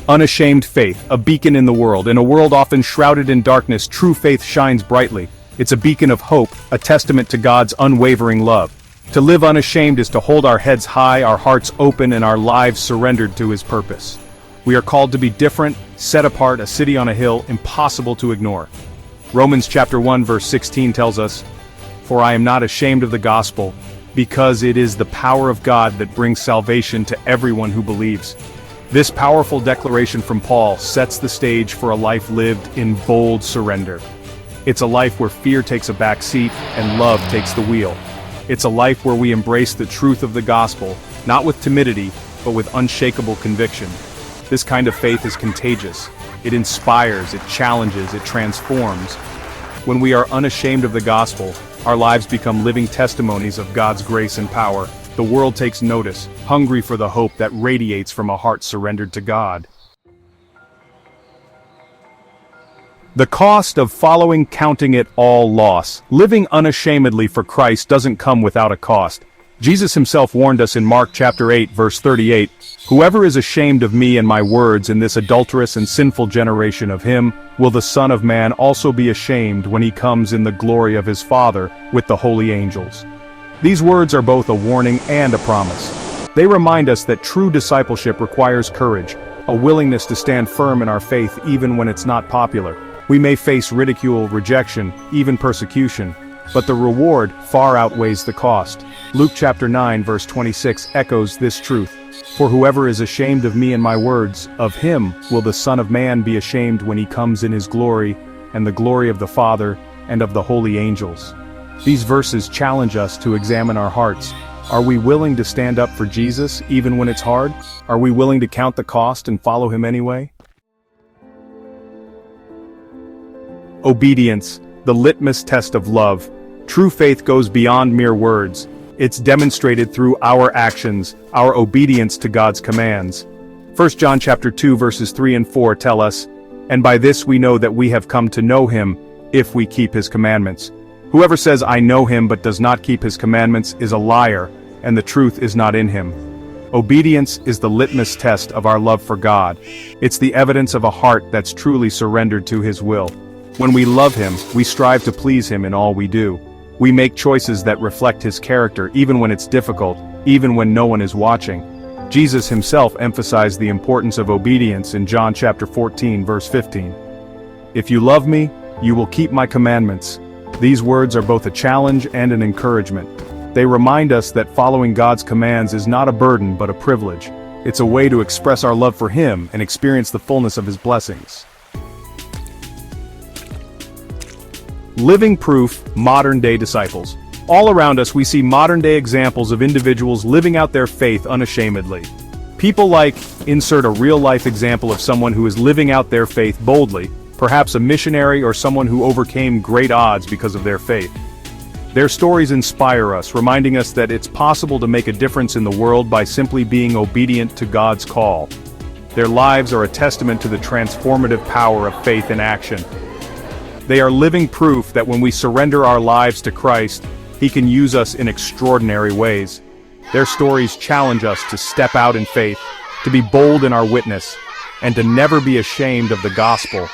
Unashamed faith, a beacon in the world. In a world often shrouded in darkness, true faith shines brightly. It's a beacon of hope, a testament to God's unwavering love. To live unashamed is to hold our heads high, our hearts open, and our lives surrendered to His purpose. We are called to be different, set apart, a city on a hill, impossible to ignore. Romans chapter 1 verse 16 tells us, "For I am not ashamed of the gospel, because it is the power of God that brings salvation to everyone who believes." This powerful declaration from Paul sets the stage for a life lived in bold surrender. It's a life where fear takes a back seat and love takes the wheel. It's a life where we embrace the truth of the gospel, not with timidity, but with unshakable conviction. This kind of faith is contagious. It inspires, it challenges, it transforms. When we are unashamed of the gospel, our lives become living testimonies of God's grace and power. The world takes notice, hungry for the hope that radiates from a heart surrendered to God. The cost of following, counting it all loss. Living unashamedly for Christ doesn't come without a cost. Jesus himself warned us in Mark chapter 8 verse 38, "Whoever is ashamed of me and my words in this adulterous and sinful generation, of him will the Son of Man also be ashamed when he comes in the glory of his Father with the holy angels." These words are both a warning and a promise. They remind us that true discipleship requires courage, a willingness to stand firm in our faith even when it's not popular. We may face ridicule, rejection, even persecution, but the reward far outweighs the cost. Luke chapter 9 verse 26 echoes this truth. "For whoever is ashamed of me and my words, of him will the Son of Man be ashamed when he comes in his glory, and the glory of the Father, and of the holy angels." These verses challenge us to examine our hearts. Are we willing to stand up for Jesus even when it's hard? Are we willing to count the cost and follow him anyway? Obedience, the litmus test of love. True faith goes beyond mere words. It's demonstrated through our actions, our obedience to God's commands. 1 John chapter 2 verses 3 and 4 tell us, "And by this we know that we have come to know him, if we keep his commandments. Whoever says I know him but does not keep his commandments is a liar, and the truth is not in him." Obedience is the litmus test of our love for God. It's the evidence of a heart that's truly surrendered to his will. When we love him, we strive to please him in all we do. We make choices that reflect his character even when it's difficult, even when no one is watching. Jesus himself emphasized the importance of obedience in John chapter 14 verse 15. "If you love me, you will keep my commandments." These words are both a challenge and an encouragement. They remind us that following God's commands is not a burden but a privilege. It's a way to express our love for him and experience the fullness of his blessings. Living proof, modern-day disciples. All around us we see modern-day examples of individuals living out their faith unashamedly. People like, insert a real-life example of someone who is living out their faith boldly, perhaps a missionary or someone who overcame great odds because of their faith. Their stories inspire us, reminding us that it's possible to make a difference in the world by simply being obedient to God's call. Their lives are a testament to the transformative power of faith in action. They are living proof that when we surrender our lives to Christ, he can use us in extraordinary ways. Their stories challenge us to step out in faith, to be bold in our witness, and to never be ashamed of the gospel.